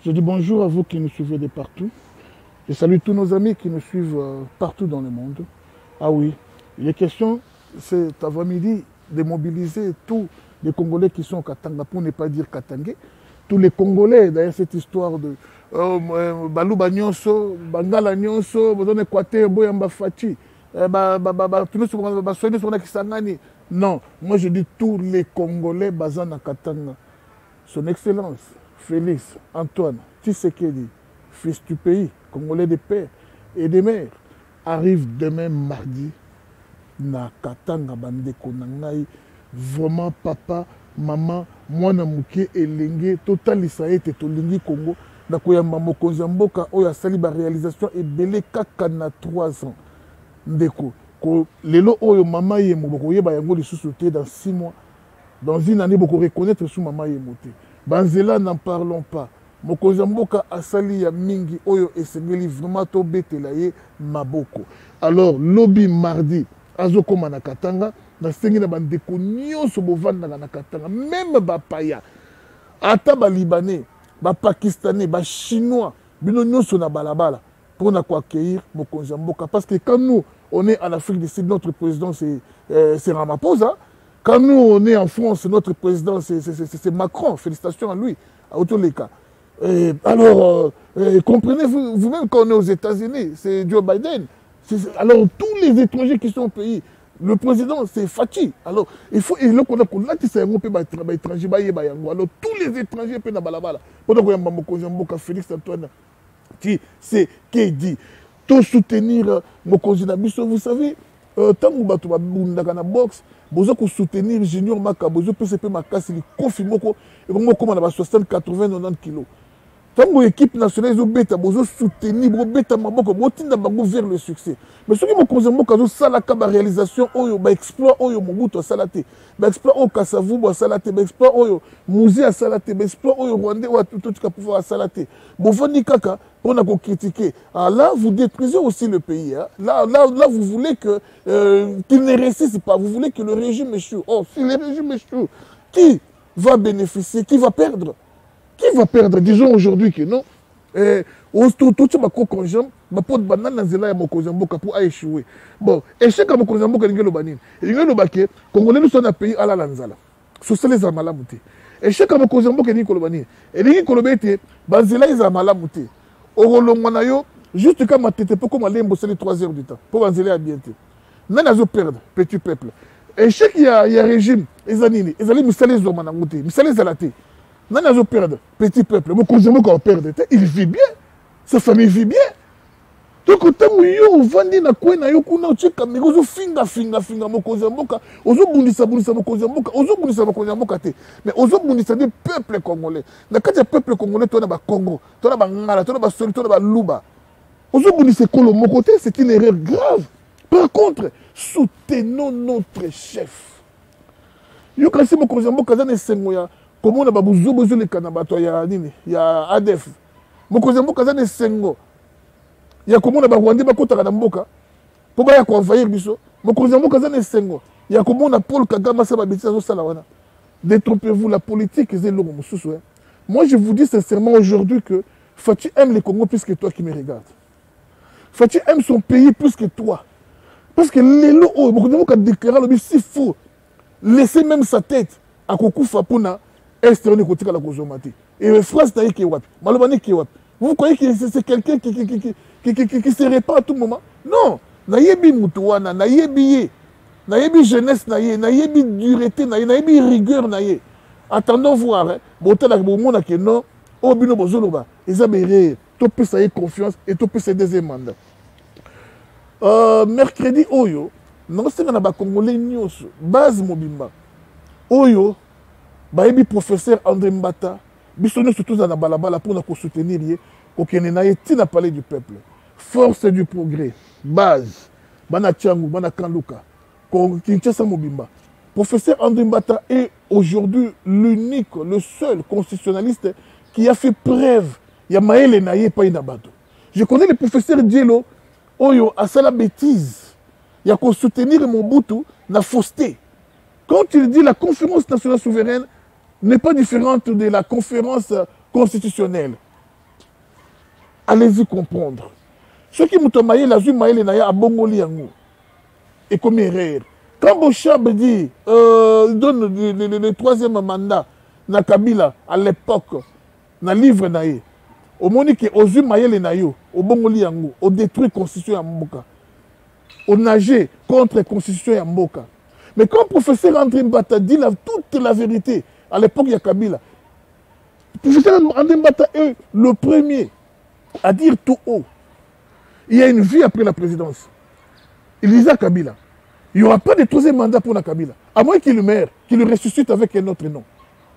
Je dis bonjour à vous qui nous suivez de partout. Je salue tous nos amis qui nous suivent partout dans le monde. Ah oui, il est question, c'est avant-midi, de mobiliser tous les Congolais qui sont au Katanga, pour ne pas dire Katangais. Tous les Congolais, d'ailleurs, cette histoire de Balouba Nyonso, Bangala Nyonso, Bodon Équateur, Boyamba Fati, non, moi je dis tous les Congolais basés à Katanga. Son Excellence, Félix Antoine Tshisekedi, fils du pays, Congolais de père et de mère, arrive demain mardi na Katanga bandeko na ngai. Vraiment papa, maman, mwana muke elenge totalisa ete tolingi Congo na koyamba mokonzi ya mboka oyo asali ba réalisation ebele kaka na 3 ans. Ndeko ko lelo oyo mama ye moboko yeba yango lisusu te dans 6 mois. Dans une année, beaucoup reconnaître sous maman est monté. Banzela, n'en parlons pas. Mokozamboka asali ya mingi oyo esengeli vraiment to betelaye maboko. Alors lobby mardi azoko manakatanga na sengi na bandeko nyonso bovanda na katanga, même ba paya. Ata ba libanais, ba pakistanais, ba chinois, bino nyonso na balabala pour na ko accueillir Mokozamboka, parce que quand nous on est en Afrique du Sud, notre président c'est Ramaphosa. Quand nous, on est en France, notre président, c'est Macron. Félicitations à lui, à tous les cas. Alors, comprenez vous-même qu'on est aux États-Unis, c'est Joe Biden. Alors, tous les étrangers qui sont au pays, le président, c'est Fati. Alors, il faut, et là, qu'on a étranger, alors, tous les étrangers peuvent balabala. Pendant qu'on y a Félix Antoine, c'est qui dit, tout soutenir Mokonzi Nabiso, vous savez, tant que vous avez na boxe, vous avez soutenir Junior Maka, vous avez PCP Makasi, il confirme que vous avez 60, 80, 90 kilos. Tant que l'équipe nationale, vous avez soutenir, vous avez vers le succès. Mais ce qui me concerne, c'est que la réalisation, l'exploit, Mobutu a salaté, l'exploit au Kassavou a salaté, l'exploit au musée a salaté, l'exploit au Rwandais a tout cas pouvoir salaté. Bon, vous kaka pour nous critiquer. Alors là, vous détruisez aussi le pays. Hein. Là, vous voulez qu'il ne réussisse pas. Vous voulez que le régime échoue. Oh, si le régime échoue, qui va bénéficier? Qui va perdre? Qui va perdre? Disons aujourd'hui que non. Tout ce conjoint, ma pote banane na zela ya Mokozamboka pour échouer. Bon, échec à Mokozamboka n'ingelo banine. N'ingelo baké, Congolais nous sommes un pays à la lanzala. Sous les amalamuté. Échec à Mokozamboka n'ingelo banine. Et n'ingelo kolobete, banzela ils amalamuté. Orolongwanayo, juste comme ma tête pour comme aller mbosser 3 heures du temps. Pour banzela à bientôt. Nana zo perdre, petit peuple. Échec il y a régime, ils anini, ils allaient misaler zomanangoté, misaler zalaté. Nana zo perdre, petit peuple. Mokozamboka va perdre. Il vit bien. Sa famille vit bien. Donc, quand on vend na kwena yo kuna uchika migozo finga Mokozamboka, ozo bundisa Mokozamboka, ozo bundisa Mokozamboka te. Mais ozo bundisa du peuple congolais. Na kati ya peuple congolais to na ba Congo, to na ba ngala, to na ba soli, to na ba luba. Ozo bundisa kolo moko te, c'est une erreur grave. Par contre, soutenons notre chef. Yo kasi Mokozamboka za ne sengo ya comment on a besoin de Kanabato ya ADF. Mokozamboka za ne sengo. Il y a comment on a Rwandais bakota na mboka pour ba ya ko envahir biso. Mokozamboka za ne sengo. Il y a comment on a Paul Kagame sa ba bitisa zo sala wana. Détrompez-vous, la politique est longue mususu. Moi je vous dis sincèrement aujourd'hui que Fati aime le Congo plus que toi qui me regarde. Fati aime son pays plus que toi. Parce que les lots, Mokozamboka a déclaré le si faux. Laissez même sa tête à Kokufa Puna. Est on est côté la Kozomati. Et France n'a qui wapi. Malobani qui wapi. Vous croyez que c'est quelqu'un qui se répand à tout moment? Non. Nayebi Moutouana, nayebi jeunesse, nayebi dureté, nayebi rigueur. Attendons voir. Hein. Bon, t'as la monde qui non. Oh, bino bozoloba. Ils ont béré. Tu peux ça y confiance et tu peux se deuxième mandat. Mercredi, Oyo. Non, c'est un Congolais news. Base Mobimba. Oyo. Baebi professeur André Mbata, bisonné surtout dans la balabala pour nous soutenir, pour qu'il n'ait pas parlé du peuple. Force du progrès, base, Bana Tiangou, Bana Kanluka, Kinshasa Mobimba. Professeur André Mbata est aujourd'hui l'unique, le seul constitutionnaliste qui a fait preuve. Il y a Maël Naye pas inabato. Je connais le professeur Dielo, Oyo, à ça la bêtise. Il y a qu'on soutenir Mobutu, na fausseté. Quand il dit la conférence nationale souveraine, n'est pas différente de la conférence constitutionnel. Allez-y comprendre. Ceux qui m'ont maillé, la zone maillé, à Bongoli Yango. Et comme erreur. Quand Bochab dit, donne le troisième mandat, na Kabila, à l'époque, na livre naïe, au monique, aux yeux maillé naïo, au Bongoli Yango, au détruit la constitution Yamboka, au nager contre la constitution Yamboka. Mais quand le professeur André Mbata dit toute la vérité, à l'époque, il y a Kabila, le professeur André Mbata est le premier à dire tout haut. Il y a une vie après la présidence. Il disait à Kabila, il n'y aura pas de troisième mandat pour la Kabila. À moins qu'il le maire, qu'il le ressuscite avec un autre nom.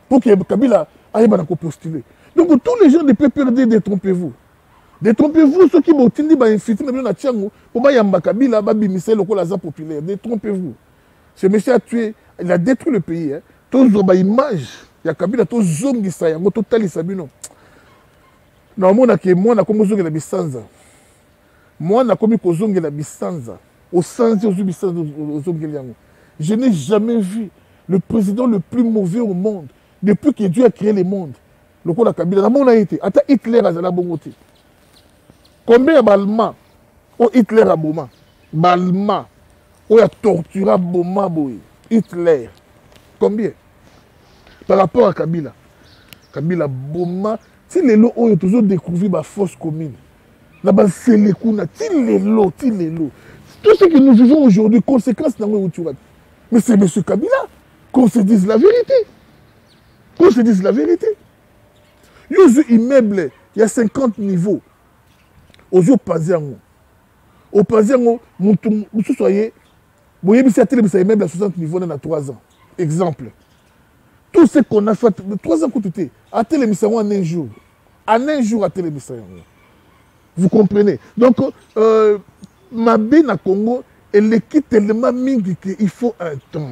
Pour que Kabila aille postuler. Donc tous les gens ne peuvent perdre, détrompez-vous. Détrompez-vous, ceux qui m'ont dit, infiltrer dans la Tchango, pour que Kabila bimisse le col populaire. Détrompez-vous. Ce monsieur a tué, il a détruit le pays. Tous les images, il y a Kabila, tous les hommes qui sont là, tous les sabino. Non, moi, je suis la bisanza. Moi, je suis la bisanza. Au sens de je n'ai jamais vu le président le plus mauvais au monde depuis que Dieu a créé le monde. Le coup de Kabila, dans mon été, attends Hitler a la bongoté. Combien de Balma, Hitler a Boma, Balma, ou a torturé Boma, Hitler. Combien? Par rapport à Kabila. Kabila Boma, si les lots ont toujours découvert la force commune. Là-bas, c'est les coups, les lots. Tout ce que nous vivons aujourd'hui, conséquence dans le Outurat. Mais c'est M. Kabila qu'on se dise la vérité. Qu'on se dise la vérité. Il y a un immeuble, il y a 50 niveaux. Aux yeux Paziango. Au Paziango, vous soyez, vous voyez, c'est un immeuble à 60 niveaux dans 3 ans. Exemple. Tout ce qu'on a fait, 3 ans coûté, à télémission en un jour. En un jour à télémission. Vous comprenez? Donc, ma bine à Congo, elle est qui tellement mingi qu'il faut un temps.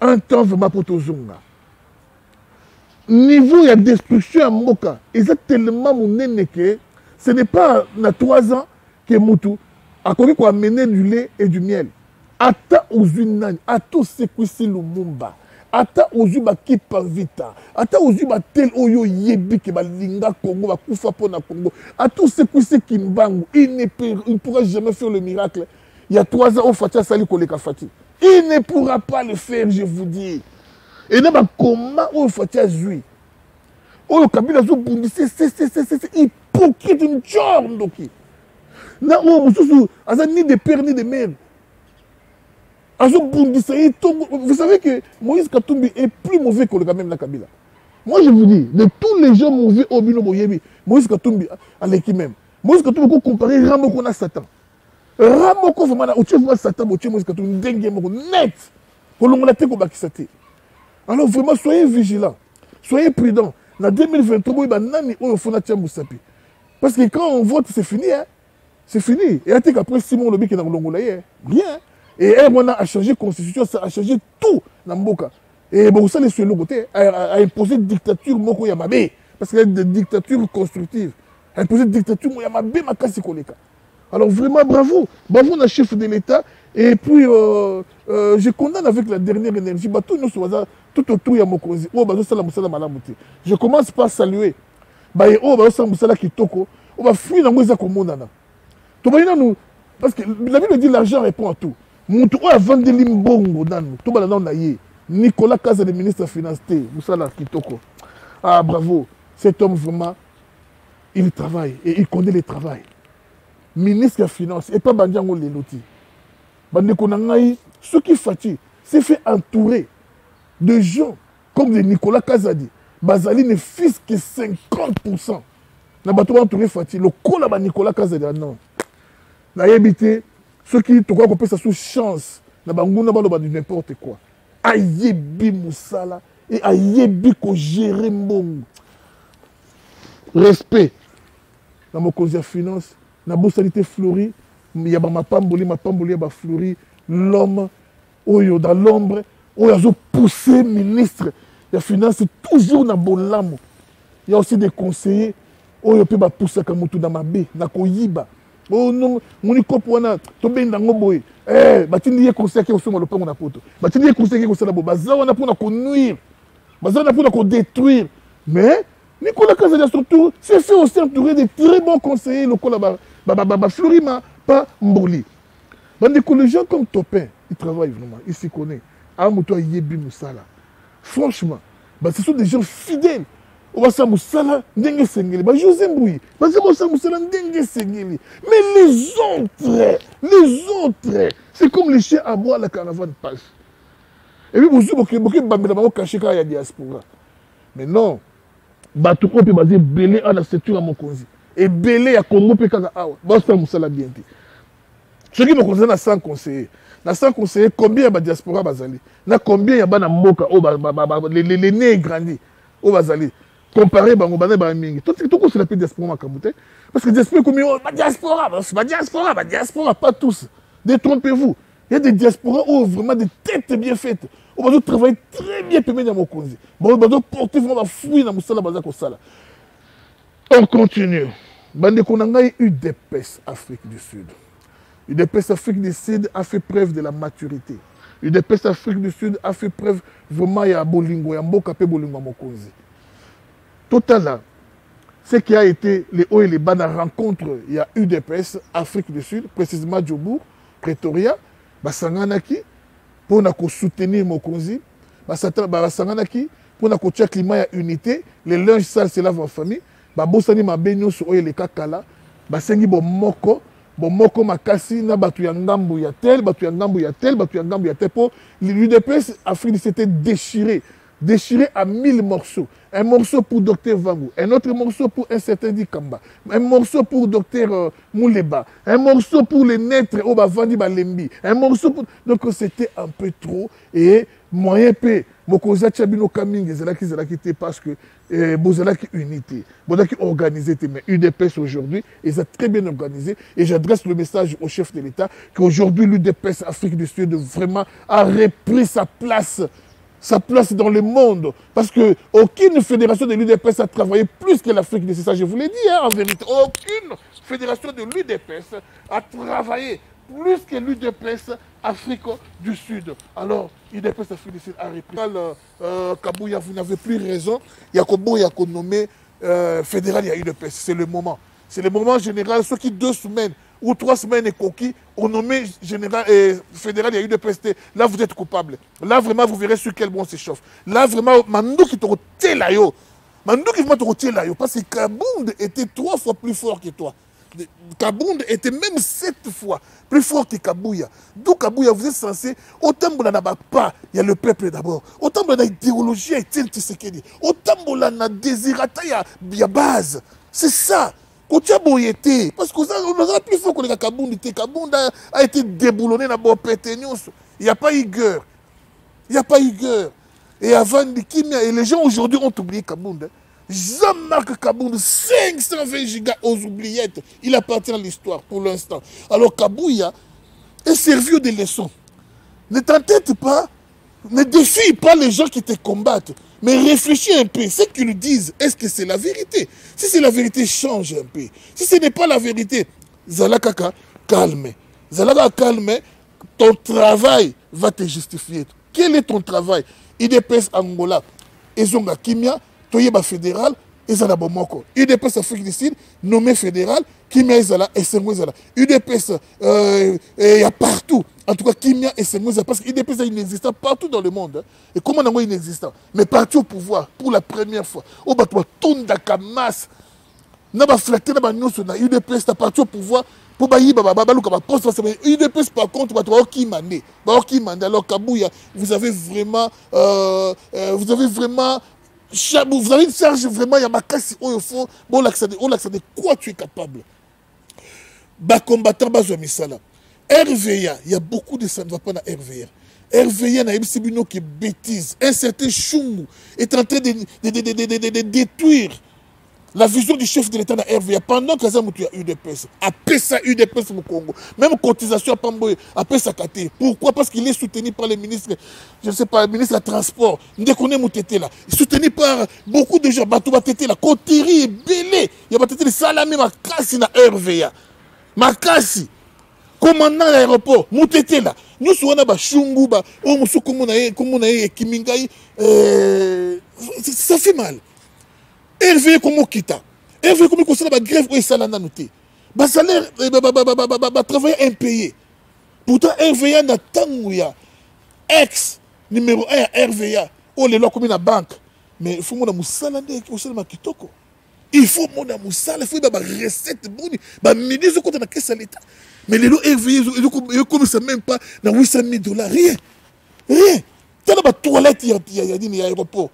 Un temps vraiment pour tout le monde. Niveau de destruction à Moka, ils ont tellement mon que ce n'est pas dans 3 ans que Moutou a connu qu'on a mené du lait et du miel. Ata aux unan, ata ce qui c'est le Mumba. Ata ozu ba kipa vita, ata ozu ba tel oyo yebi ke ba linga Congo ba kufa pona Congo, à tout ce qui c'est Kimbangu, il ne pourra jamais faire le miracle. Il y a 3 ans au Fatia Sali Koleka Fati. Il ne pourra pas le faire, je vous dis. Et là, comment au Fatia Zui? Oh, Kabila Zou Bundi, c'est hypocrite, une jorne doki. Na oh, Moussou, asa ni de père ni de mère. Vous savez que Moïse Katumbi est plus mauvais que le même la Kabila. Moi je vous dis, de tous les gens mauvais au Bino Boyebi, Moïse Katumbi à l'équipe même. Moïse Katumbi peut comparer Ramoko à Satan. Ramoko vraiment au chef Satan, au chef Moïse Katumbi dengue net. Pour l'onglaté ko bakisate. Alors vraiment soyez vigilants, soyez prudents. En 2023, il y a nani au fond de Moussapi. Parce que quand on vote c'est fini hein. C'est fini. Et après Simon Lobi qui est dans l'Ongolaye, rien. Et on a changé la constitution, ça a changé tout dans Mboka. Et bon, ça, les le côté, a imposé une dictature Moko Yamabe. Parce qu'il y a des dictatures constructives. A imposé une dictature Yamabe Makasi Koleka. Alors vraiment, bravo. Bravo, le chef de l'État. Et puis, je condamne avec la dernière énergie. Tout autour, il y a Mokozi. Je commence par saluer. Parce que la Bible dit l'argent répond à tout. Moutou a vendu l'imbongo dans nous. Tout le monde a Nicolas Kaza, le ministre des Finances, Moussala Kitoko. Ah, bravo. Cet homme, vraiment, il travaille et il connaît le travail. Ministre des Finances, et pas Bandiango Leloti. Bandeko Nangaï, ce qui fatigue, c'est fait entourer de gens comme de Nicolas Kazadi. Bazali ne fils que 50%. Na bateau entouré fatigue. Le col là Nicolas Kazadi, non. Na yébité, ceux qui te croient qu'on peut ça sous chance, na bangouna ba n'importe quoi. Ayebi Moussala et ayebi ko gérer mbongo. Respect. Dans mon cause de finance, na bossalité fleurie, il y a ma pamboli ba fleurie, l'homme oyo dans l'ombre, oyo a poussé ministre de finance toujours na bolamo. Il y a aussi des conseillers oyo peut ba pousser comme tout dans ma baie, na koyiba. Oh non, mon copo wana to benda ngoboy. Batindi ye conseiller ke osoma lopango na poto. Batindi ye conseiller ke osala bo baza wana pour na ko nuire. Baza wana pour na ko détruire. Mais Nicolas Kazadi surtout s'est fait aussi entourer de très bons conseillers locaux là-bas. Florima, pas Mboli. Les gens comme Topin, ils travaillent vraiment, ils s'y connaissent. Amoutoua Yebi Moussala. Franchement, ce sont des gens fidèles. Obasa Moussala, Ndenge Sengeli. José Mboui, Obasa Moussala, Ndenge Sengeli. Mais les autres, c'est comme les chiens à bois, la caravane passe. Et puis, vous avez beaucoup caché quand il y a diaspora. Mais non, bateau peut baser belé à la structure à mon conzi. Et belé à Congo peut kaka awa. Basta Moussala bien dit. Ce qui me concerne à 100 conseillers. Dans 100 conseillers, combien il y a diaspora bazali? Na combien il y a na moka les nés grandis au bazali? Comparé bango bana ba mingi. Tout c'est la diaspora makamute. Parce que diaspora comme diaspora pas tous. Détrompez-vous. Il y a des diasporas où vraiment des têtes bien faites. On va travailler très bien permis dans mon conzi. Bon, on va porter vraiment la fouille dans Moussala bazako sala. On continue. Bande konanga eu des pèses Afrique du Sud. UDPS Afrique du Sud a fait preuve de la maturité. UDPS Afrique du Sud a fait preuve vraiment ya bolingo, ya mboka pe bolingo mokonzi. Total, ce qui a été les hauts et les bas de la rencontre, il y a UDPS Afrique du Sud, précisément Djobourg, Pretoria, Basanganaki, pour soutenir mokonzi, Basanganaki, pour le climat et unité, les linges sales se lavent en famille, Bosani Mabenyo sur les kakala, Basengi Bomoko, Moko makasi na batu ya ngambu ya tel, batu ya ngambu ya tel, batu ya ngambu ya tel. Pour l'UDPS Afrique s'était déchiré à 1000 morceaux. Un morceau pour Dr Vangou, un autre morceau pour un certain Dikamba, un morceau pour Dr Mouleba, un morceau pour les naîtres au Bavandi Balembi, un morceau pour... Donc c'était un peu trop et moyen peu. Mokoza Tchabino Kaming, c'est parce que Bozalaki unité, Bozalaki organisé, mais UDPS aujourd'hui, ils sont très bien organisés. Et j'adresse le message au chef de l'État qu'aujourd'hui l'UDPS Afrique du Sud vraiment a repris sa place dans le monde. Parce qu'aucune fédération de l'UDPS a travaillé plus que l'Afrique du Sud. Ça, je vous l'ai dit, hein, en vérité. Aucune fédération de l'UDPS a travaillé plus que l'UDPS Afrique du Sud. Alors, l'UDPS Afrique du Sud a repris. Kabouya, vous n'avez plus raison. Il y a qu'on nommé fédéral, il y a UDPS. C'est le moment. C'est le moment général. Ceux qui 2 semaines ou 3 semaines est coquille, on nommé général fédéral, il y a UDPS. Là, vous êtes coupable. Là, vraiment, vous verrez sur quel bon s'échauffe. Là, vraiment, Mandou qui te retient là, yo. Mandou qui te retient là, yo. Parce que Kabound était 3 fois plus fort que toi. Kabound était même 7 fois plus fort que Kabouya. D'où Kabouya, vous êtes censé, autant que vous n'avez pas, il y a le peuple d'abord. Autant que vous avez idéologie, il y a autant que vous avez désirata, il y a base. C'est ça. Parce qu'on a plus fort que Kabound. Kabound a été déboulonné dans le pétenius. Il n'y a pas eu guerre. Il n'y a pas eu guerre. Et avant, et les gens aujourd'hui ont oublié Kabound. Jean-Marc Kabound, 520 gigas aux oubliettes. Il appartient à l'histoire pour l'instant. Alors Kabouya est servi de leçons. Ne t'entête pas, ne défie pas les gens qui te combattent. Mais réfléchis un peu. Ce qu'ils disent, est-ce que c'est la vérité? Si c'est la vérité, change un peu. Si ce n'est pas la vérité, Zalakaka, calme. Zalaka, calme. Ton travail va te justifier. Quel est ton travail? IDPS Angola, Ezonga Kimia, Toyeba fédéral, Ezala Bomoko. UDPS Afrique du Sud, nommé fédéral, Kimia Ezala, et Sengo Ezala. UDPS, il y a partout. En tout cas, Kimia et Sengo Ezala. Parce que UDPS est inexistant partout dans le monde. Hein. Et comment on est inexistant? Mais partout au pouvoir, pour la première fois. Au batoua, Tunda Kamas. Naba flatté, naba nyonso na UDPS, t'as parti au pouvoir. Pour bayi, UDPS par contre, alors Kabouya, vous avez vraiment vous avez une charge vraiment, il y a ma casse, il faut, bon, de quoi tu es capable. Bas combattant, bas misala. RVA, il y a beaucoup de ça ne va pas dans RVA. RVA n'a pas qui bêtise. Un certain Chumou est en train de détruire la vision du chef de l'État dans RVA. Pendant que ça a UDPS, après ça UDPS au Congo, même cotisation à Pamboye, après ça Kate. Pourquoi? Parce qu'il est soutenu par les ministres, je ne sais pas, le ministre du Transport, Ndekone Moutete là, soutenu par beaucoup de gens, Batouba Tete là, Kotiri et Belé, il y a Batete Salami Makasi dans RVA. Makasi, commandant de l'aéroport, Moutete là, nous sommes là, Chungu, comme on a Kimingai, ça fait mal. RVA comme kita. RVA comme conseil la grève où ça l'a noté. Ba salaire ba travail impayé. Pourtant RVA na tanguya ex numéro 1 RVA. Oh les lois comme la banque. Mais il faut mon musala ndé qui osala makitoko. Il faut mon musala, il faut ba recette boni, ba ministre côté na caisse à l'état. Mais les lois RVA ils commencent même pas dans $800,000. Rien. Rien. T'as la toilette il y a aéroport.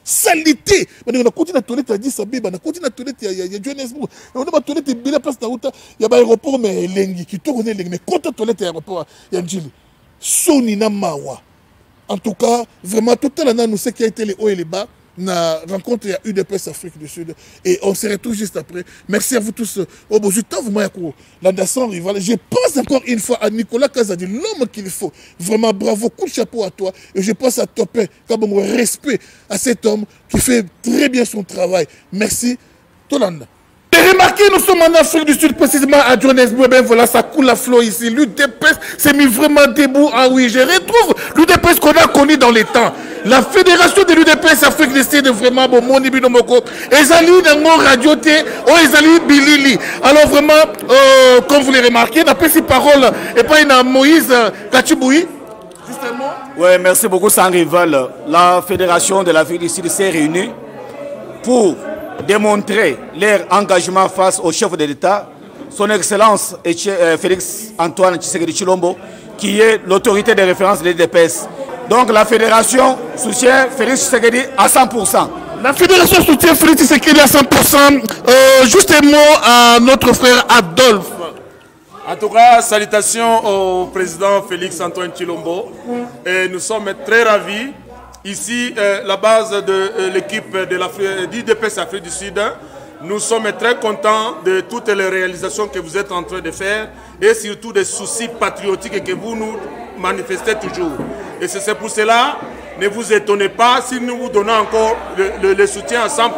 Salité. On a continué la toilette à 10 Abeba, on a continué la toilette il y a Johannesburg. On a la toilette il y a place il y a aéroport mais lengi qui tourne lengi mais quand la toilette aéroport il y a Njili. Soni na mawa. En tout cas, vraiment tout le temps nous sait qu'il y a été les hauts et les bas. Na rencontre à UDPS Afrique du Sud et on se retrouve juste après. Merci à vous tous. Au bout du temps, vous m'avez la nation rivale. Je pense encore une fois à Nicolas Kazadi, l'homme qu'il faut. Vraiment bravo, coup de chapeau à toi. Et je pense à Topé, comme mon respect à cet homme qui fait très bien son travail. Merci, Tolanda. Et remarquez, nous sommes en Afrique du Sud, précisément à Johannesburg. Ben voilà, ça coule la flot ici. L'UDPS s'est mis vraiment debout. Ah oui, je retrouve l'UDPS qu'on a connu dans les temps. La fédération de l'UDPS Afrique du Sud, vraiment, bon, mon ibinomoko. Ezali, dans radio T, oh, Ezali, Bilili. Alors vraiment, comme vous l'avez remarqué, on a pris ces paroles, et pas une Moïse Kachiboui. Justement. Oui, merci beaucoup, sans rival. La fédération de l'Afrique du Sud s'est réunie pour démontrer leur engagement face au chef de l'État, son Excellence Félix Antoine Tshisekedi Tshilombo, qui est l'autorité de référence de l'UDPS. Donc la fédération soutient Félix Tshisekedi à 100%. La fédération soutient Félix Tshisekedi à 100%. Juste un mot à notre frère Adolphe. En tout cas, salutations au président Félix Antoine Tshilombo. Et nous sommes très ravis. Ici, la base de l'équipe de l'UDPS Afrique du Sud, nous sommes très contents de toutes les réalisations que vous êtes en train de faire et surtout des soucis patriotiques que vous nous manifestez toujours. Et c'est pour cela, ne vous étonnez pas si nous vous donnons encore le soutien à 100%.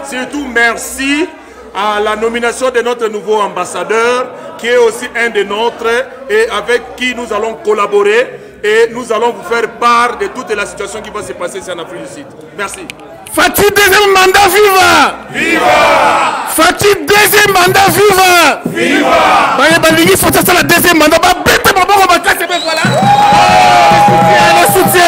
Surtout, merci à la nomination de notre nouveau ambassadeur, qui est aussi un des nôtres et avec qui nous allons collaborer. Et nous allons vous faire part de toute la situation qui va se passer ici en Afrique du Sud. Merci. Fatih, deuxième mandat, viva! Viva! Fatih, deuxième mandat, viva! Viva! Baye faut ça la deuxième mandat. Le soutien.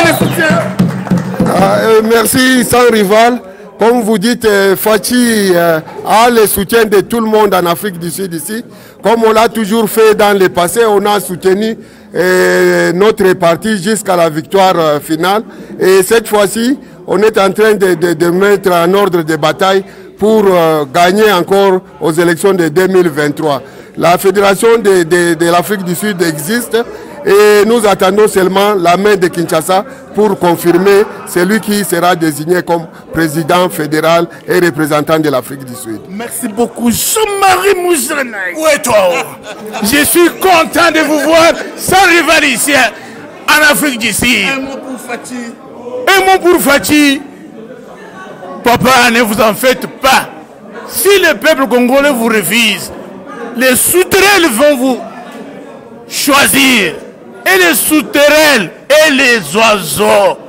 Merci, sans rival. Comme vous dites, Fatih a le soutien de tout le monde en Afrique du Sud ici. Comme on l'a toujours fait dans le passé, on a soutenu notre parti jusqu'à la victoire finale. Et cette fois-ci, on est en train de mettre en ordre de bataille pour gagner encore aux élections de 2023. La fédération de l'Afrique du Sud existe et nous attendons seulement la main de Kinshasa pour confirmer celui qui sera désigné comme président fédéral et représentant de l'Afrique du Sud. Merci beaucoup, Jean-Marie Moujanaï. Où est toi? Je suis content de vous voir sans rival ici en Afrique du Sud. Un mot pour Fatih. Un mot pour Fatih. Papa, ne vous en faites pas. Si le peuple congolais vous refuse, les souterrains vont vous choisir. Et les souterrains et les oiseaux.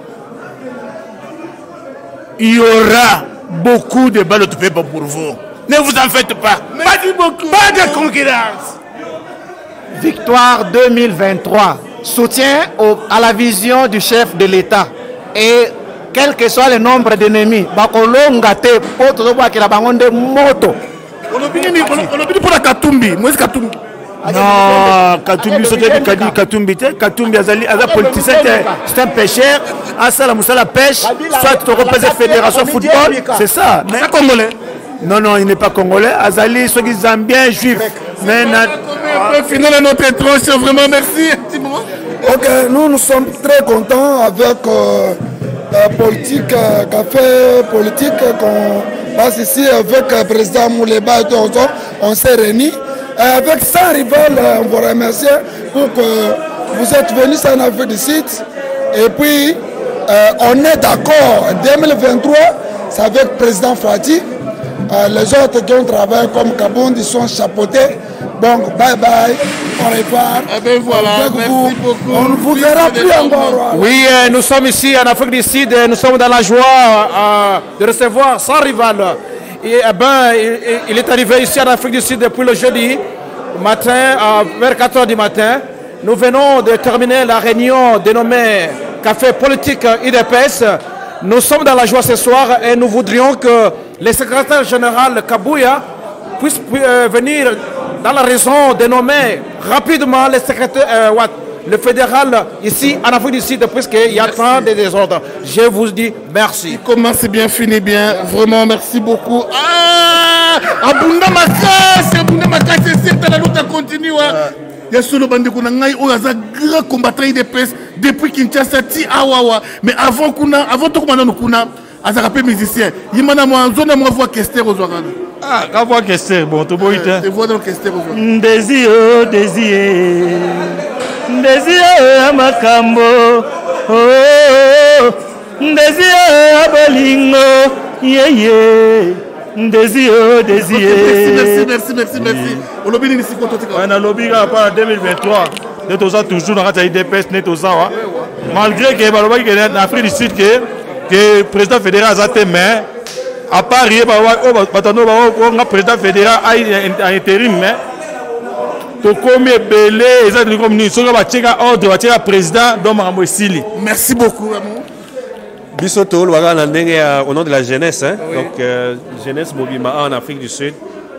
Il y aura beaucoup de balles de peuple pour vous. Ne vous en faites pas. Merci beaucoup. Pas de concurrence. Victoire 2023. Soutien à la vision du chef de l'État. Et quel que soit le nombre d'ennemis, Bakolongate, Poto, Bakila Bangonde, Moto. On a bien pour la Katumbi. Moi, c'est Katumbi. Non, Katumbi, Katumbi, politicien, c'est un pêcheur. La pêche, soit tu représentes la fédération football, c'est ça. Mais c'est congolais. Non, il n'est pas congolais. Azali, ceux qui sont bien juifs. Mais final à notre introduction, vraiment merci. Ok, nous sommes très contents avec la politique, café politique qu'on passe ici avec le président Mouleba et tout. On s'est réunis. Avec 100 rivales, on vous remercie pour que vous êtes venus en Afrique du Sud. Et puis, on est d'accord, en 2023, c'est avec le président Fatih. Les autres qui ont travaillé comme Kabound, ils sont chapeautés Donc, bye bye. On repart. Eh bien voilà, merci beaucoup. On ne vous verra plus encore. Oui, nous sommes ici en Afrique du Sud. Nous sommes dans la joie de recevoir son rival. Et, il est arrivé ici en Afrique du Sud depuis le jeudi matin, vers 4 h du matin. Nous venons de terminer la réunion dénommée Café politique IDPS. Nous sommes dans la joie ce soir et nous voudrions que le secrétaire général Kabouya puisse venir dans la raison de nommer rapidement le secrétaire, le fédéral ici en Afrique du Sud, puisqu'il y a tant de désordres. Je vous dis merci. Comment c'est bien fini, bien. Vraiment, merci beaucoup. Ah, Abunda Makas, c'est la lutte continue. Il y a solo bande kuna ngai o yaza grand combattant IDPS depuis Kinshasa ti awawa. Mais avant tout comment kuna azaka pe musicien. Yimana mo zone mo voix Kester aux oreilles. Ah, ka voix Kester bon to boita. Te voix dans Kester aux oreilles. Désir makambo. Oh, désir abolingo. Yeah yeah. Désir. Merci. Au lobby ni siko to tika. On a lobby en 2023. Nous tous toujours dans la IDPS net aux ans. Malgré que baloba qui est en Afrique du Sud que président fédéral a été mais à Paris le président fédéral a intérim mais to comme belé ça nous comme nous sommes bateka ordre bateka président donc Mamosili. Merci beaucoup amour. Bisoto, au nom de la jeunesse, hein? Oui. Donc jeunesse Mobima en Afrique du Sud,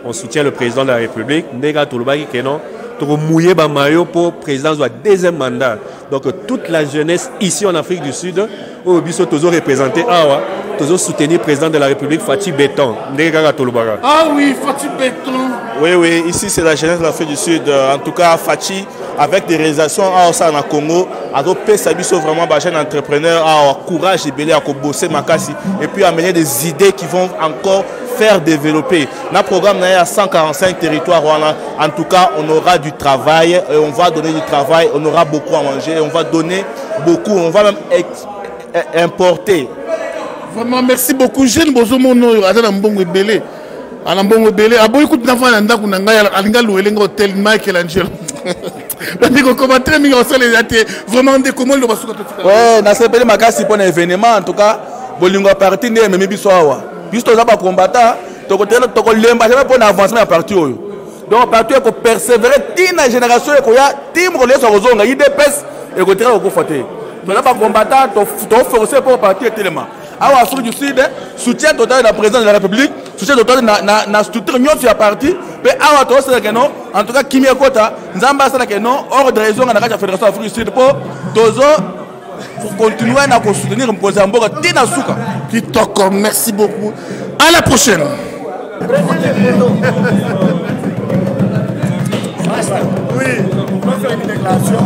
on soutient le président de la République. Nega Toulbaki Kenon, pour mouiller Bamayo pour président de deuxième mandat. Donc toute la jeunesse ici en Afrique du Sud, au Bisoto représenté Awa, toujours soutenir le président de la République Fatih Béton. Nega Toulbaka. Ah oui, Fatih Béton. Oui, ici c'est la jeunesse de l'Afrique du Sud. En tout cas, Fatih, avec des réalisations à Congo, à Sabiso vraiment un jeune entrepreneur, à courage et belé à bosser Makasi et puis amener des idées qui vont encore faire développer. Notre programme est à 145 territoires. En tout cas, on aura du travail, et on va donner du travail, on aura beaucoup à manger, on va donner beaucoup, on va même importer. Vraiment, merci beaucoup. Jeune Bozomono, Adana Mbongo Belé. Ala Mbongo Belé, abo écoute n'avant nanda kunanga alinga louelenga hôtel Michael-Angelo. Vraiment des commandes ouais, na sepeli makasi pour un événement en tout cas bolingo parti ne même biso awa biso za ba combattant to ko lemba pour un avancement à parti oyo donc parti ko persévérer tina génération ko ya timbre les ozonga IDPS et ko tira ko foté to na ba combattant to forcer pour partir tellement awa Afrique du Sud soutien total de la présidence de la République soutien total na structure nyonso ya parti pe awa to c'est que non en tout cas kimia kota nzamba c'est que non ordre raison na la fédération Afrique du Sud pour tozo pour continuer à soutenir mpoza mboka tina suka kitoko. Merci beaucoup, à la prochaine. Oui, on va faire une déclaration.